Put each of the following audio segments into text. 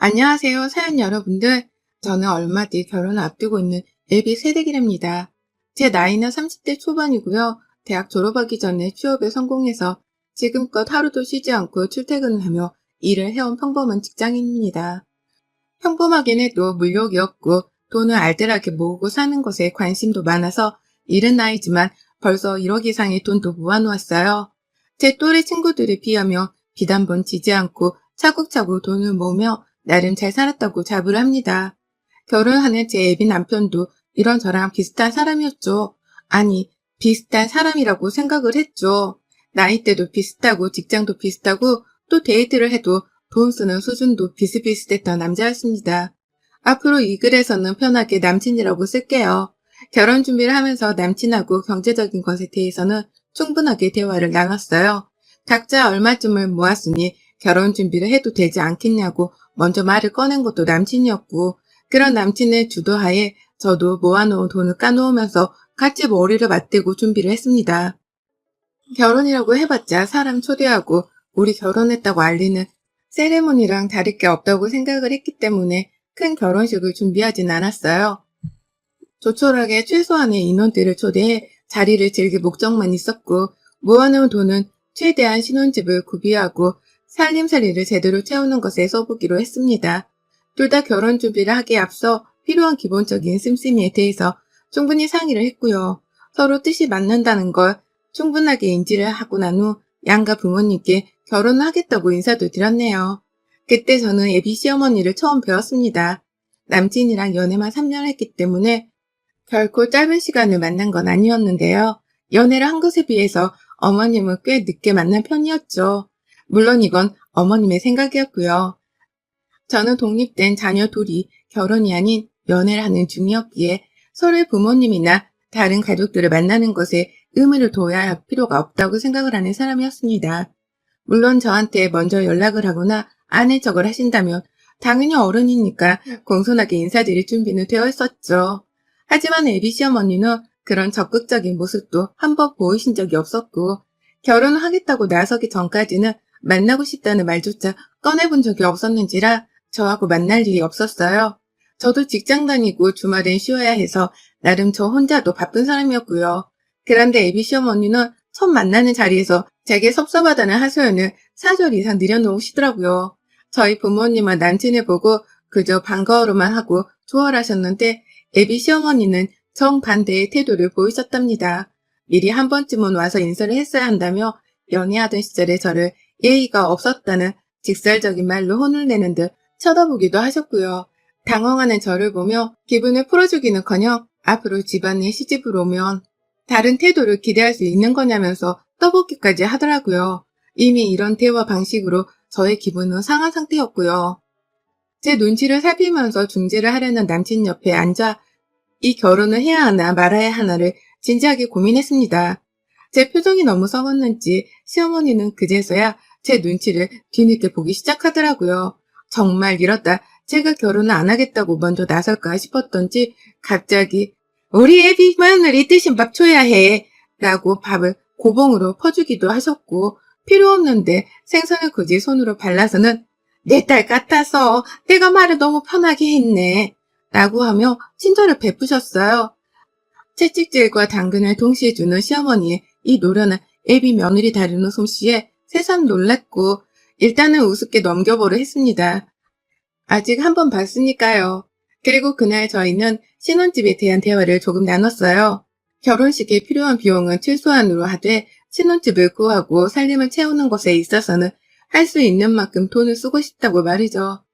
안녕하세요, 사연 여러분들. 저는 얼마 뒤 결혼을 앞두고 있는 예비 새내기랍니다. 제 나이는 30대 초반이고요. 대학 졸업하기 전에 취업에 성공해서 지금껏 하루도 쉬지 않고 출퇴근을 하며 일을 해온 평범한 직장인입니다. 평범하긴 해도 물욕이 없고 돈을 알뜰하게 모으고 사는 것에 관심도 많아서 이른 나이지만 벌써 1억 이상의 돈도 모아놓았어요. 제 또래 친구들에 비하며 빚 한 번 지지 않고 차곡차곡 돈을 모으며 나름 잘 살았다고 자부를 합니다. 결혼하는 제 애비 남편도 이런 저랑 비슷한 사람이었죠. 아니, 비슷한 사람이라고 생각을 했죠. 나이대도 비슷하고 직장도 비슷하고 또 데이트를 해도 돈 쓰는 수준도 비슷비슷했던 남자였습니다. 앞으로 이 글에서는 편하게 남친이라고 쓸게요. 결혼 준비를 하면서 남친하고 경제적인 것에 대해서는 충분하게 대화를 나눴어요. 각자 얼마쯤을 모았으니 결혼 준비를 해도 되지 않겠냐고 먼저 말을 꺼낸 것도 남친이었고, 그런 남친의 주도하에 저도 모아놓은 돈을 까놓으면서 같이 머리를 맞대고 준비를 했습니다. 결혼이라고 해봤자 사람 초대하고 우리 결혼했다고 알리는 세레모니랑 다를 게 없다고 생각을 했기 때문에 큰 결혼식을 준비하진 않았어요. 조촐하게 최소한의 인원들을 초대해 자리를 즐길 목적만 있었고, 모아놓은 돈은 최대한 신혼집을 구비하고 살림살이를 제대로 채우는 것에 써보기로 했습니다. 둘 다 결혼 준비를 하기에 앞서 필요한 기본적인 씀씀이에 대해서 충분히 상의를 했고요. 서로 뜻이 맞는다는 걸 충분하게 인지를 하고 난 후 양가 부모님께 결혼을 하겠다고 인사도 드렸네요. 그때 저는 예비 시어머니를 처음 배웠습니다. 남친이랑 연애만 3년 했기 때문에 결코 짧은 시간을 만난 건 아니었는데요. 연애를 한 것에 비해서 어머님은 꽤 늦게 만난 편이었죠. 물론 이건 어머님의 생각이었고요. 저는 독립된 자녀 둘이 결혼이 아닌 연애를 하는 중이었기에 서로의 부모님이나 다른 가족들을 만나는 것에 의무를 둬야 할 필요가 없다고 생각을 하는 사람이었습니다. 물론 저한테 먼저 연락을 하거나 아는 척을 하신다면 당연히 어른이니까 공손하게 인사드릴 준비는 되어 있었죠. 하지만 애비 시어머니는 그런 적극적인 모습도 한 번 보이신 적이 없었고, 결혼을 하겠다고 나서기 전까지는 만나고 싶다는 말조차 꺼내본 적이 없었는지라 저하고 만날 일이 없었어요. 저도 직장 다니고 주말엔 쉬어야 해서 나름 저 혼자도 바쁜 사람이었고요. 그런데 애비 시어머니는 처음 만나는 자리에서 제게 섭섭하다는 하소연을 4절 이상 늘여놓으시더라고요. 저희 부모님은 남친을 보고 그저 반가워로만 하고 좋아하셨는데 애비 시어머니는 정반대의 태도를 보이셨답니다. 미리 한 번쯤은 와서 인사를 했어야 한다며 연애하던 시절에 저를 예의가 없었다는 직설적인 말로 혼을 내는 듯 쳐다보기도 하셨고요. 당황하는 저를 보며 기분을 풀어주기는커녕 앞으로 집안에 시집을 오면 다른 태도를 기대할 수 있는 거냐면서 떠보기까지 하더라고요. 이미 이런 대화 방식으로 저의 기분은 상한 상태였고요. 제 눈치를 살피면서 중재를 하려는 남친 옆에 앉아 이 결혼을 해야 하나 말아야 하나를 진지하게 고민했습니다. 제 표정이 너무 썩었는지 시어머니는 그제서야 제 눈치를 뒤늦게 보기 시작하더라고요. 정말 이러다 제가 결혼을 안 하겠다고 먼저 나설까 싶었던지 갑자기 우리 애비 며느리 드신 밥 줘야 해 라고 밥을 고봉으로 퍼주기도 하셨고, 필요 없는데 생선을 굳이 손으로 발라서는 내 딸 같아서 내가 말을 너무 편하게 했네 라고 하며 친절을 베푸셨어요. 채찍질과 당근을 동시에 주는 시어머니의 이 노련한 애비 며느리 다루는 솜씨에 새삼 놀랐고 일단은 우습게 넘겨보려 했습니다. 아직 한 번 봤으니까요. 그리고 그날 저희는 신혼집에 대한 대화를 조금 나눴어요. 결혼식에 필요한 비용은 최소한으로 하되 신혼집을 구하고 살림을 채우는 것에 있어서는 할 수 있는 만큼 돈을 쓰고 싶다고 말이죠.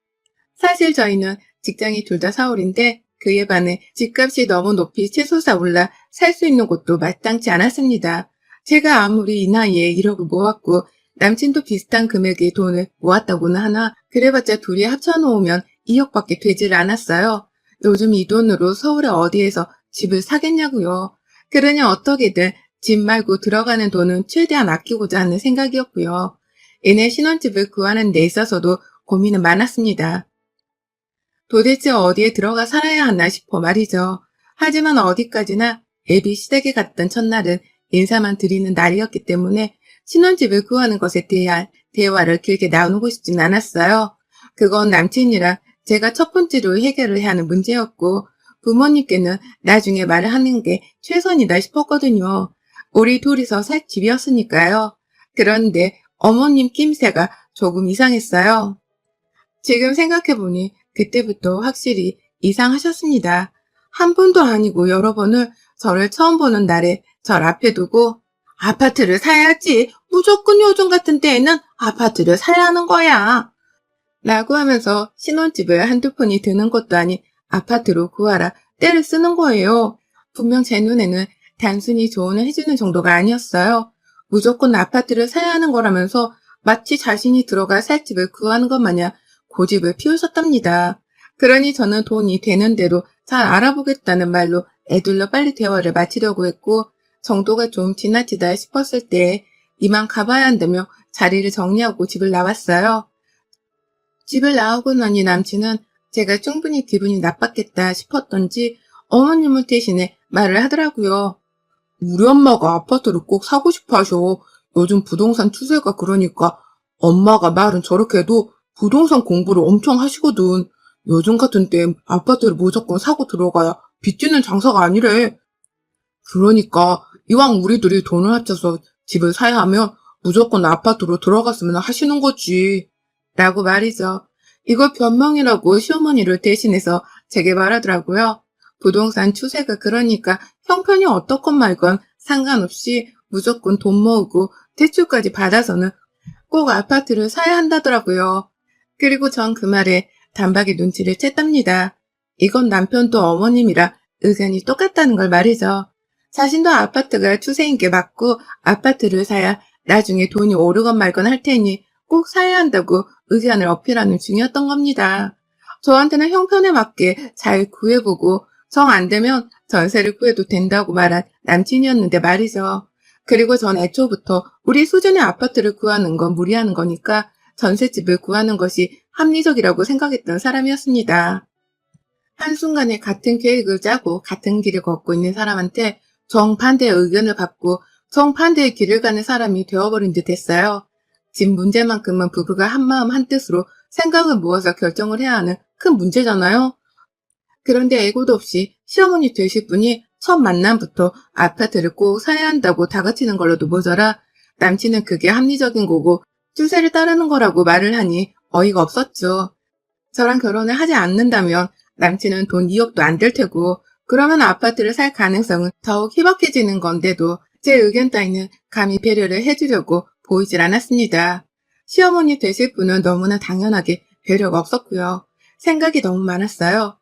사실 저희는 직장이 둘 다 서울인데 그에 반해 집값이 너무 높이 치솟아 올라 살 수 있는 곳도 마땅치 않았습니다. 제가 아무리 이 나이에 1억을 모았고 남친도 비슷한 금액의 돈을 모았다고는 하나 그래봤자 둘이 합쳐놓으면 2억밖에 되질 않았어요. 요즘 이 돈으로 서울에 어디에서 집을 사겠냐고요. 그러니 어떻게든 집 말고 들어가는 돈은 최대한 아끼고자 하는 생각이었고요. 이내 신혼집을 구하는 데 있어서도 고민은 많았습니다. 도대체 어디에 들어가 살아야 하나 싶어 말이죠. 하지만 어디까지나 애비 시댁에 갔던 첫날은 인사만 드리는 날이었기 때문에 신혼집을 구하는 것에 대한 대화를 길게 나누고 싶진 않았어요. 그건 남친이랑 제가 첫 번째로 해결을 해야 하는 문제였고 부모님께는 나중에 말을 하는 게 최선이다 싶었거든요. 우리 둘이서 살 집이었으니까요. 그런데 어머님 낌새가 조금 이상했어요. 지금 생각해보니 그때부터 확실히 이상하셨습니다. 한 번도 아니고 여러 번을 저를 처음 보는 날에 절 앞에 두고 아파트를 사야지. 무조건 요즘 같은 때에는 아파트를 사야 하는 거야. 라고 하면서 신혼집을 한두 푼이 드는 것도 아닌 아파트로 구하라 떼를 쓰는 거예요. 분명 제 눈에는 단순히 조언을 해주는 정도가 아니었어요. 무조건 아파트를 사야 하는 거라면서 마치 자신이 들어갈 살 집을 구하는 것 마냥 고집을 피우셨답니다. 그러니 저는 돈이 되는 대로 잘 알아보겠다는 말로 애둘러 빨리 대화를 마치려고 했고 정도가 좀 지나치다 싶었을 때 이만 가봐야 한다며 자리를 정리하고 집을 나왔어요. 집을 나오고 나니 남친은 제가 충분히 기분이 나빴겠다 싶었던지 어머님을 대신해 말을 하더라고요. 우리 엄마가 아파트를 꼭 사고 싶어 하셔. 요즘 부동산 추세가 그러니까 엄마가 말은 저렇게 해도 부동산 공부를 엄청 하시거든. 요즘 같은 때 아파트를 무조건 사고 들어가야 빚지는 장사가 아니래. 그러니까 이왕 우리들이 돈을 합쳐서 집을 사야 하면 무조건 아파트로 들어갔으면 하시는 거지. 라고 말이죠. 이거 변명이라고 시어머니를 대신해서 제게 말하더라고요. 부동산 추세가 그러니까 형편이 어떻건 말건 상관없이 무조건 돈 모으고 대출까지 받아서는 꼭 아파트를 사야 한다더라고요. 그리고 전 그 말에 단박에 눈치를 챘답니다. 이건 남편도 어머님이라 의견이 똑같다는 걸 말이죠. 자신도 아파트가 추세인 게 맞고 아파트를 사야 나중에 돈이 오르건 말건 할 테니 꼭 사야 한다고 의견을 어필하는 중이었던 겁니다. 저한테는 형편에 맞게 잘 구해보고 정 안 되면 전세를 구해도 된다고 말한 남친이었는데 말이죠. 그리고 전 애초부터 우리 수준의 아파트를 구하는 건 무리하는 거니까 전셋집을 구하는 것이 합리적이라고 생각했던 사람이었습니다. 한순간에 같은 계획을 짜고 같은 길을 걷고 있는 사람한테 정반대의 의견을 받고 정반대의 길을 가는 사람이 되어버린 듯 했어요. 집 문제만큼은 부부가 한마음 한뜻으로 생각을 모아서 결정을 해야 하는 큰 문제잖아요. 그런데 애고도 없이 시어머니 되실 분이 첫 만남부터 아파트를 꼭 사야 한다고 다그치는 걸로도 모자라 남친은 그게 합리적인 거고 추세를 따르는 거라고 말을 하니 어이가 없었죠. 저랑 결혼을 하지 않는다면 남친은 돈 2억도 안 될 테고 그러면 아파트를 살 가능성은 더욱 희박해지는 건데도 제 의견 따위는 감히 배려를 해주려고 보이질 않았습니다. 시어머니 되실 분은 너무나 당연하게 배려가 없었고요. 생각이 너무 많았어요.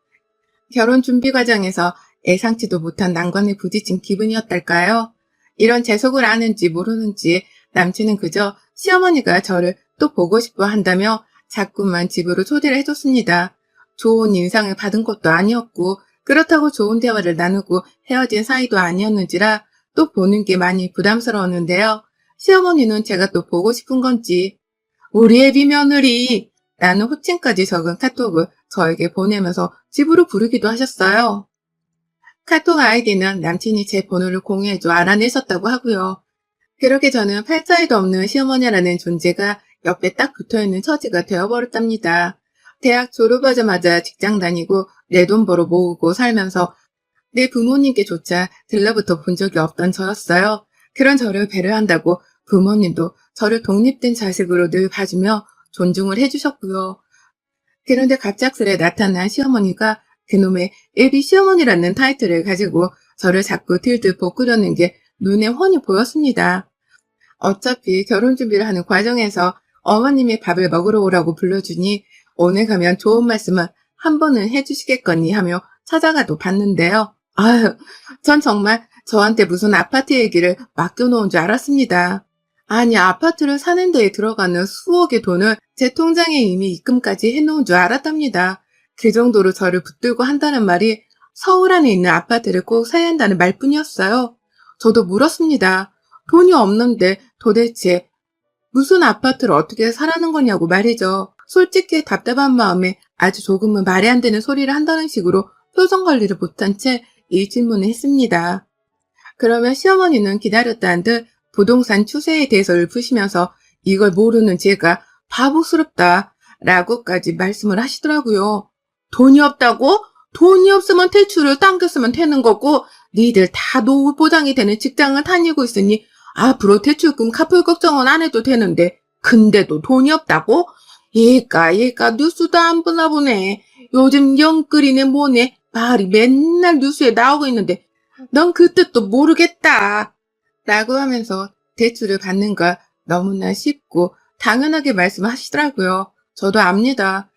결혼 준비 과정에서 예상치도 못한 난관에 부딪힌 기분이었달까요? 이런 제 속을 아는지 모르는지 남친은 그저 시어머니가 저를 또 보고 싶어 한다며 자꾸만 집으로 초대를 해줬습니다. 좋은 인상을 받은 것도 아니었고 그렇다고 좋은 대화를 나누고 헤어진 사이도 아니었는지라 또 보는 게 많이 부담스러웠는데요. 시어머니는 제가 또 보고 싶은 건지 우리 애비 며느리 라는 호칭까지 적은 카톡을 저에게 보내면서 집으로 부르기도 하셨어요. 카톡 아이디는 남친이 제 번호를 공유해줘 알아내셨다고 하고요. 그렇게 저는 팔자에도 없는 시어머니라는 존재가 옆에 딱 붙어있는 처지가 되어버렸답니다. 대학 졸업하자마자 직장 다니고 내 돈 벌어 모으고 살면서 내 부모님께조차 들러붙어 본 적이 없던 저였어요. 그런 저를 배려한다고 부모님도 저를 독립된 자식으로 늘 봐주며 존중을 해주셨고요. 그런데 갑작스레 나타난 시어머니가 그놈의 애비 시어머니라는 타이틀을 가지고 저를 자꾸 들들 볶으려는 게 눈에 훤히 보였습니다. 어차피 결혼 준비를 하는 과정에서 어머님이 밥을 먹으러 오라고 불러주니 오늘 가면 좋은 말씀은 한 번은 해주시겠거니 하며 찾아가도 봤는데요. 아유, 전 정말 저한테 무슨 아파트 얘기를 맡겨놓은 줄 알았습니다. 아니, 아파트를 사는 데에 들어가는 수억의 돈을 제 통장에 이미 입금까지 해놓은 줄 알았답니다. 그 정도로 저를 붙들고 한다는 말이 서울 안에 있는 아파트를 꼭 사야 한다는 말뿐이었어요. 저도 물었습니다. 돈이 없는데 도대체 무슨 아파트를 어떻게 사라는 거냐고 말이죠. 솔직히 답답한 마음에 아주 조금은 말이 안 되는 소리를 한다는 식으로 표정 관리를 못한 채 이 질문을 했습니다. 그러면 시어머니는 기다렸다는 듯 부동산 추세에 대해서 읊으시면서 이걸 모르는 제가 바보스럽다 라고까지 말씀을 하시더라고요. 돈이 없다고? 돈이 없으면 대출을 당겼으면 되는 거고 니들 다 노후 보장이 되는 직장을 다니고 있으니 앞으로 대출금 갚을 걱정은 안 해도 되는데 근데도 돈이 없다고? 얘가 뉴스도 안 보나 보네. 요즘 영끌이네 뭐네 말이 맨날 뉴스에 나오고 있는데 넌 그 뜻도 모르겠다. 라고 하면서 대출을 받는 걸 너무나 쉽고 당연하게 말씀하시더라고요. 저도 압니다.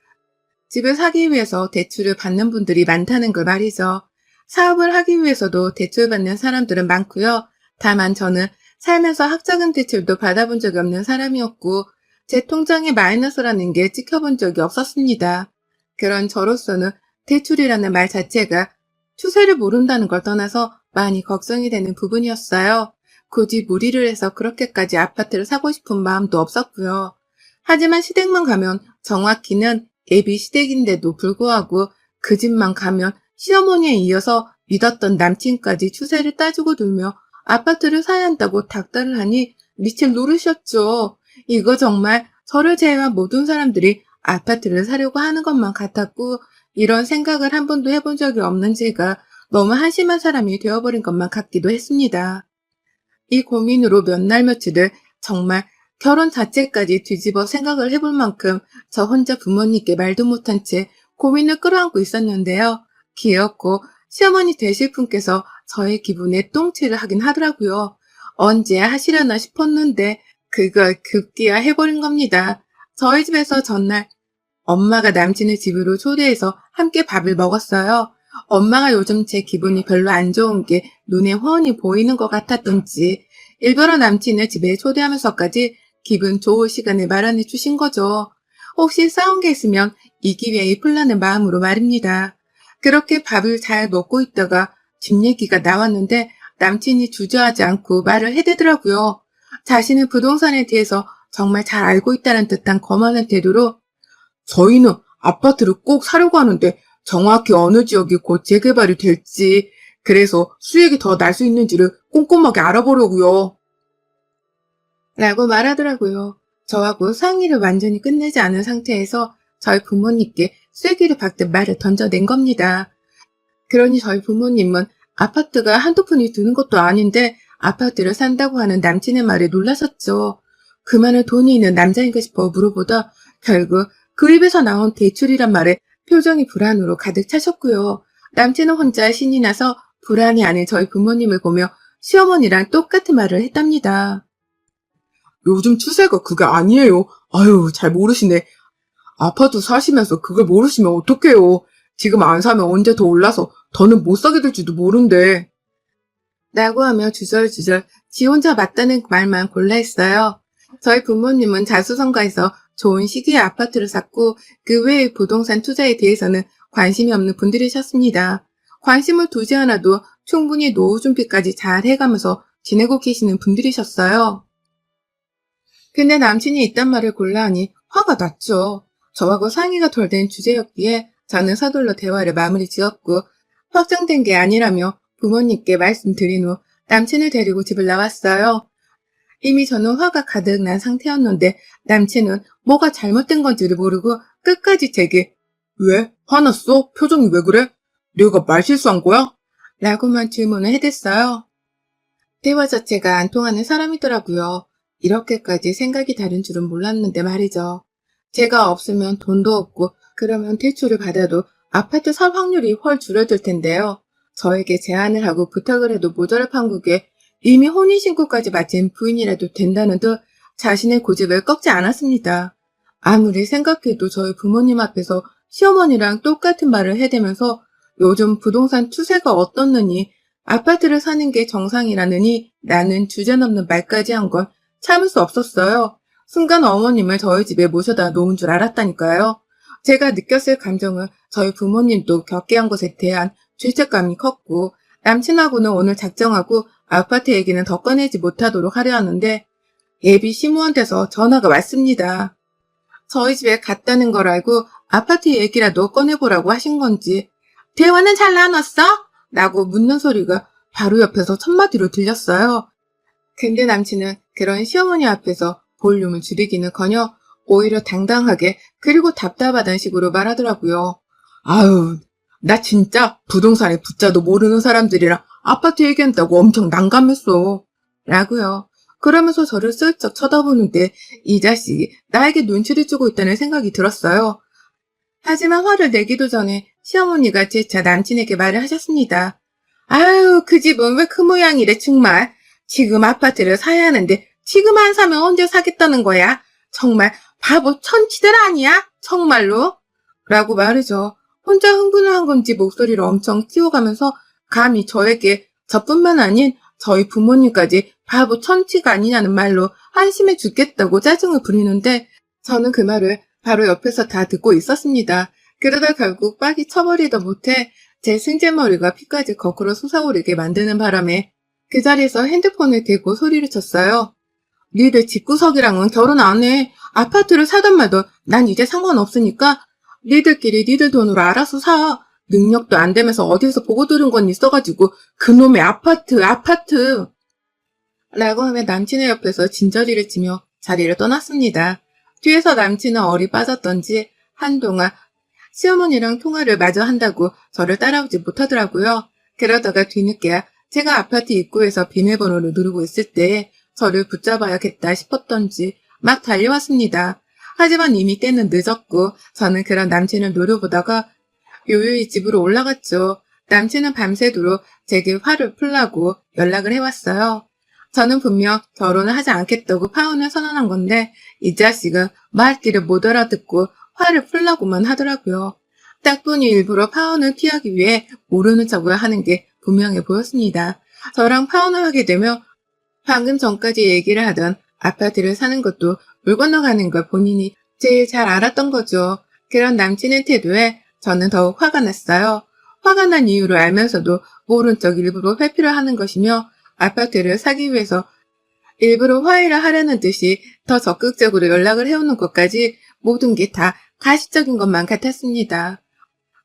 집을 사기 위해서 대출을 받는 분들이 많다는 걸 말이죠. 사업을 하기 위해서도 대출받는 사람들은 많고요. 다만 저는 살면서 학자금 대출도 받아본 적이 없는 사람이었고 제 통장에 마이너스라는 게 찍혀본 적이 없었습니다. 그런 저로서는 대출이라는 말 자체가 추세를 모른다는 걸 떠나서 많이 걱정이 되는 부분이었어요. 굳이 무리를 해서 그렇게까지 아파트를 사고 싶은 마음도 없었고요. 하지만 시댁만 가면 정확히는 예비 시댁인데도 불구하고 그 집만 가면 시어머니에 이어서 믿었던 남친까지 추세를 따지고 돌며 아파트를 사야 한다고 닥달을 하니 미칠 노릇이었죠. 이거 정말 저를 제외한 모든 사람들이 아파트를 사려고 하는 것만 같았고 이런 생각을 한 번도 해본 적이 없는 제가 너무 한심한 사람이 되어버린 것만 같기도 했습니다. 이 고민으로 몇 날 며칠을 정말 결혼 자체까지 뒤집어 생각을 해볼 만큼 저 혼자 부모님께 말도 못한 채 고민을 끌어안고 있었는데요. 귀엽고 시어머니 되실 분께서 저의 기분에 똥칠을 하긴 하더라고요. 언제 하시려나 싶었는데 그걸 급기야 해버린 겁니다. 저희 집에서 전날 엄마가 남친을 집으로 초대해서 함께 밥을 먹었어요. 엄마가 요즘 제 기분이 별로 안 좋은 게 눈에 훤히 보이는 것 같았던지 일부러 남친을 집에 초대하면서까지 기분 좋을 시간을 마련해 주신 거죠. 혹시 싸운 게 있으면 이 기회에 풀라는 마음으로 말입니다. 그렇게 밥을 잘 먹고 있다가 집 얘기가 나왔는데 남친이 주저하지 않고 말을 해대더라고요. 자신은 부동산에 대해서 정말 잘 알고 있다는 듯한 거만한 태도로 저희는 아파트를 꼭 사려고 하는데 정확히 어느 지역이 곧 재개발이 될지 그래서 수익이 더 날 수 있는지를 꼼꼼하게 알아보려고요. 라고 말하더라고요. 저하고 상의를 완전히 끝내지 않은 상태에서 저희 부모님께 쐐기를 박듯 말을 던져낸 겁니다. 그러니 저희 부모님은 아파트가 한두 푼이 드는 것도 아닌데 아파트를 산다고 하는 남친의 말에 놀라셨죠. 그만한 돈이 있는 남자인가 싶어 물어보다 결국 그 입에서 나온 대출이란 말에 표정이 불안으로 가득 차셨고요. 남친은 혼자 신이 나서 불안이 아닌 저희 부모님을 보며 시어머니랑 똑같은 말을 했답니다. 요즘 추세가 그게 아니에요. 아유, 잘 모르시네. 아파트 사시면서 그걸 모르시면 어떡해요. 지금 안 사면 언제 더 올라서 더는 못 사게 될지도 모른대. 라고 하며 주절주절 지 혼자 맞다는 말만 골라 했어요. 저희 부모님은 자수성가해서 좋은 시기에 아파트를 샀고 그 외의 부동산 투자에 대해서는 관심이 없는 분들이셨습니다. 관심을 두지 않아도 충분히 노후 준비까지 잘 해가면서 지내고 계시는 분들이셨어요. 근데 남친이 이딴 말을 골라 하니 화가 났죠. 저하고 상의가 덜 된 주제였기에 저는 서둘러 대화를 마무리 지었고 확정된 게 아니라며 부모님께 말씀드린 후 남친을 데리고 집을 나왔어요. 이미 저는 화가 가득 난 상태였는데 남친은 뭐가 잘못된 건지를 모르고 끝까지 제게 왜? 화났어? 표정이 왜 그래? 내가 말 실수한 거야? 라고만 질문을 해댔어요. 대화 자체가 안 통하는 사람이더라고요. 이렇게까지 생각이 다른 줄은 몰랐는데 말이죠. 제가 없으면 돈도 없고 그러면 대출을 받아도 아파트 살 확률이 훨 줄어들 텐데요. 저에게 제안을 하고 부탁을 해도 모자랄 판국에 이미 혼인신고까지 마친 부인이라도 된다는 듯 자신의 고집을 꺾지 않았습니다. 아무리 생각해도 저희 부모님 앞에서 시어머니랑 똑같은 말을 해대면서 요즘 부동산 추세가 어떻느니 아파트를 사는 게 정상이라느니 나는 주제넘는 말까지 한 건 참을 수 없었어요. 순간 어머님을 저희 집에 모셔다 놓은 줄 알았다니까요. 제가 느꼈을 감정은 저희 부모님도 겪게 한 것에 대한 죄책감이 컸고 남친하고는 오늘 작정하고 아파트 얘기는 더 꺼내지 못하도록 하려 하는데 예비 시무원돼서 전화가 왔습니다. 저희 집에 갔다는 걸 알고 아파트 얘기라도 꺼내보라고 하신 건지 대화는 잘 나눴어? 라고 묻는 소리가 바로 옆에서 첫마디로 들렸어요. 근데 남친은 그런 시어머니 앞에서 볼륨을 줄이기는커녕 오히려 당당하게 그리고 답답하다는 식으로 말하더라고요. 아유, 나 진짜 부동산에 붙자도 모르는 사람들이랑 아파트 얘기한다고 엄청 난감했어. 라고요. 그러면서 저를 슬쩍 쳐다보는데 이 자식이 나에게 눈치를 주고 있다는 생각이 들었어요. 하지만 화를 내기도 전에 시어머니가 재차 남친에게 말을 하셨습니다. 아유, 그 집은 왜 그 모양이래 정말. 지금 아파트를 사야 하는데 지금 안 사면 언제 사겠다는 거야? 정말 바보 천치들 아니야? 정말로? 라고 말이죠. 혼자 흥분을 한 건지 목소리를 엄청 띄워가면서 감히 저에게 저뿐만 아닌 저희 부모님까지 바보 천치가 아니냐는 말로 한심해 죽겠다고 짜증을 부리는데 저는 그 말을 바로 옆에서 다 듣고 있었습니다. 그러다 결국 빡이 쳐버리다 못해 제 승질머리가 피까지 거꾸로 솟아오르게 만드는 바람에 그 자리에서 핸드폰을 대고 소리를 쳤어요. 니들 집구석이랑은 결혼 안 해. 아파트를 사든 말든 난 이제 상관없으니까 니들끼리 니들 돈으로 알아서 사. 능력도 안 되면서 어디서 보고 들은 건 있어가지고 그놈의 아파트. 라고 하며 남친의 옆에서 진저리를 치며 자리를 떠났습니다. 뒤에서 남친은 얼이 빠졌던지 한동안 시어머니랑 통화를 마저 한다고 저를 따라오지 못하더라고요. 그러다가 뒤늦게야 제가 아파트 입구에서 비밀번호를 누르고 있을 때 저를 붙잡아야겠다 싶었던지 막 달려왔습니다. 하지만 이미 때는 늦었고 저는 그런 남친을 노려보다가 요요히 집으로 올라갔죠. 남친은 밤새도록 제게 화를 풀라고 연락을 해왔어요. 저는 분명 결혼을 하지 않겠다고 파혼을 선언한 건데 이 자식은 말귀를 못 알아듣고 화를 풀라고만 하더라고요. 딱 보니 일부러 파혼을 피하기 위해 모르는 척을 하는 게 분명해 보였습니다. 저랑 파혼을 하게 되면 방금 전까지 얘기를 하던 아파트를 사는 것도 물 건너가는 걸 본인이 제일 잘 알았던 거죠. 그런 남친의 태도에 저는 더욱 화가 났어요. 화가 난 이유를 알면서도 모른 척 일부러 회피를 하는 것이며 아파트를 사기 위해서 일부러 화해를 하려는 듯이 더 적극적으로 연락을 해오는 것까지 모든 게 다 가시적인 것만 같았습니다.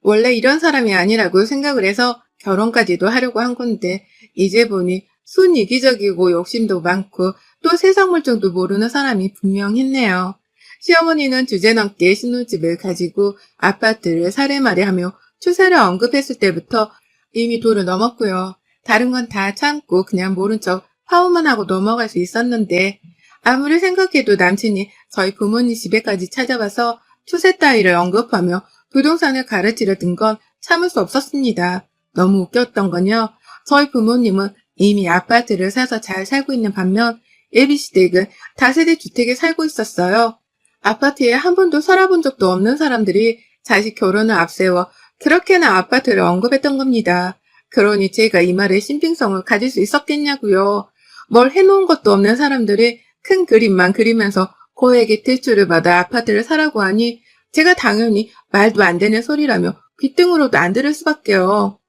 원래 이런 사람이 아니라고 생각을 해서 결혼까지도 하려고 한 건데 이제 보니 순이기적이고 욕심도 많고 또 세상 물정도 모르는 사람이 분명했네요. 시어머니는 주제넘게 신혼집을 가지고 아파트를 사례말이하며 추세를 언급했을 때부터 이미 도를 넘었고요. 다른 건 다 참고 그냥 모른 척 파혼만 하고 넘어갈 수 있었는데 아무리 생각해도 남친이 저희 부모님 집에까지 찾아와서 추세 따위를 언급하며 부동산을 가르치려던 건 참을 수 없었습니다. 너무 웃겼던 건요. 저희 부모님은 이미 아파트를 사서 잘 살고 있는 반면 예비시댁은 다세대 주택에 살고 있었어요. 아파트에 한 번도 살아본 적도 없는 사람들이 자식 결혼을 앞세워 그렇게나 아파트를 언급했던 겁니다. 그러니 제가 이 말에 신빙성을 가질 수 있었겠냐고요. 뭘 해놓은 것도 없는 사람들이 큰 그림만 그리면서 고액의 대출을 받아 아파트를 사라고 하니 제가 당연히 말도 안 되는 소리라며 귓등으로도 안 들을 수밖에요.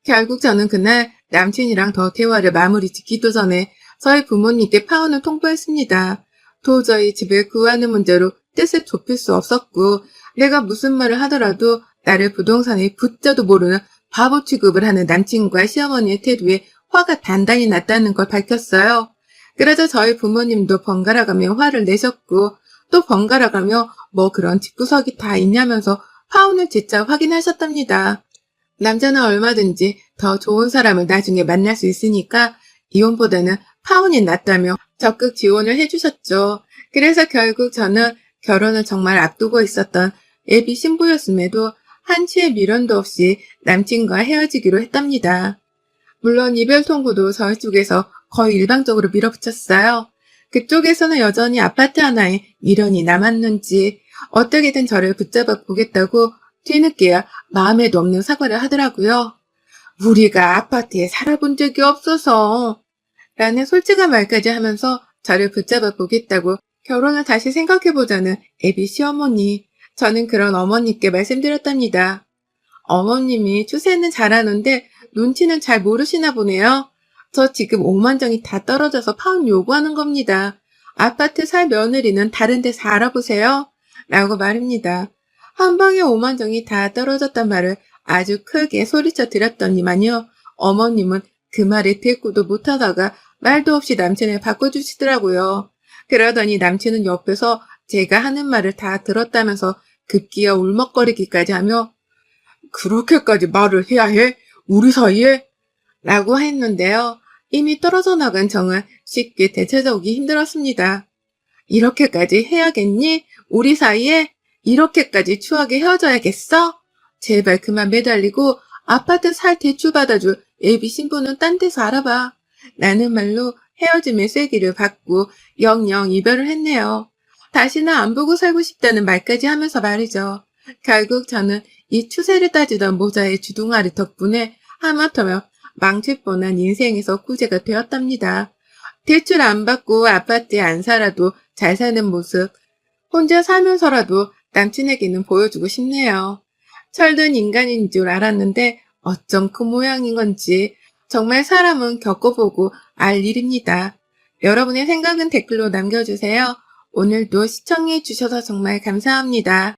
결국 저는 그날 남친이랑 더 대화를 마무리 짓기도 전에 저희 부모님께 파혼을 통보했습니다. 도저히 집을 구하는 문제로 뜻을 좁힐 수 없었고 내가 무슨 말을 하더라도 나를 부동산에 붙자도 모르는 바보 취급을 하는 남친과 시어머니의 태도에 화가 단단히 났다는 걸 밝혔어요. 그러자 저희 부모님도 번갈아가며 화를 내셨고 또 번갈아가며 뭐 그런 집구석이 다 있냐면서 파혼을 재차 확인하셨답니다. 남자는 얼마든지 더 좋은 사람을 나중에 만날 수 있으니까 이혼보다는 파혼이 낫다며 적극 지원을 해주셨죠. 그래서 결국 저는 결혼을 정말 앞두고 있었던 예비 신부였음에도 한치의 미련도 없이 남친과 헤어지기로 했답니다. 물론 이별 통보도 저희 쪽에서 거의 일방적으로 밀어붙였어요. 그쪽에서는 여전히 아파트 하나에 미련이 남았는지 어떻게든 저를 붙잡아 보겠다고 뒤늦게야 마음에도 없는 사과를 하더라고요. 우리가 아파트에 살아본 적이 없어서 라는 솔직한 말까지 하면서 저를 붙잡아 보겠다고 결혼을 다시 생각해보자는 애비 시어머니. 저는 그런 어머니께 말씀드렸답니다. 어머님이 추세는 잘하는데 눈치는 잘 모르시나 보네요. 저 지금 억만장이 다 떨어져서 파혼 요구하는 겁니다. 아파트 살 며느리는 다른 데서 알아보세요. 라고 말입니다. 한 방에 5만 정이 다 떨어졌단 말을 아주 크게 소리쳐 드렸더니만요. 어머님은 그 말에 대꾸도 못하다가 말도 없이 남친을 바꿔주시더라고요. 그러더니 남친은 옆에서 제가 하는 말을 다 들었다면서 급기야 울먹거리기까지 하며 그렇게까지 말을 해야 해? 우리 사이에? 라고 했는데요. 이미 떨어져 나간 정은 쉽게 되찾아오기 힘들었습니다. 이렇게까지 해야겠니? 우리 사이에? 이렇게까지 추하게 헤어져야겠어? 제발 그만 매달리고 아파트 살 대출 받아줄 예비 신부는 딴 데서 알아봐. 라는 말로 헤어짐의 쐐기를 받고 영영 이별을 했네요. 다시는 안 보고 살고 싶다는 말까지 하면서 말이죠. 결국 저는 이 추세를 따지던 모자의 주둥아리 덕분에 하마터면 망칠 뻔한 인생에서 구제가 되었답니다. 대출 안 받고 아파트에 안 살아도 잘 사는 모습, 혼자 살면서라도 남친에게는 보여주고 싶네요. 철든 인간인 줄 알았는데 어쩜 그 모양인 건지 정말 사람은 겪어보고 알 일입니다. 여러분의 생각은 댓글로 남겨주세요. 오늘도 시청해주셔서 정말 감사합니다.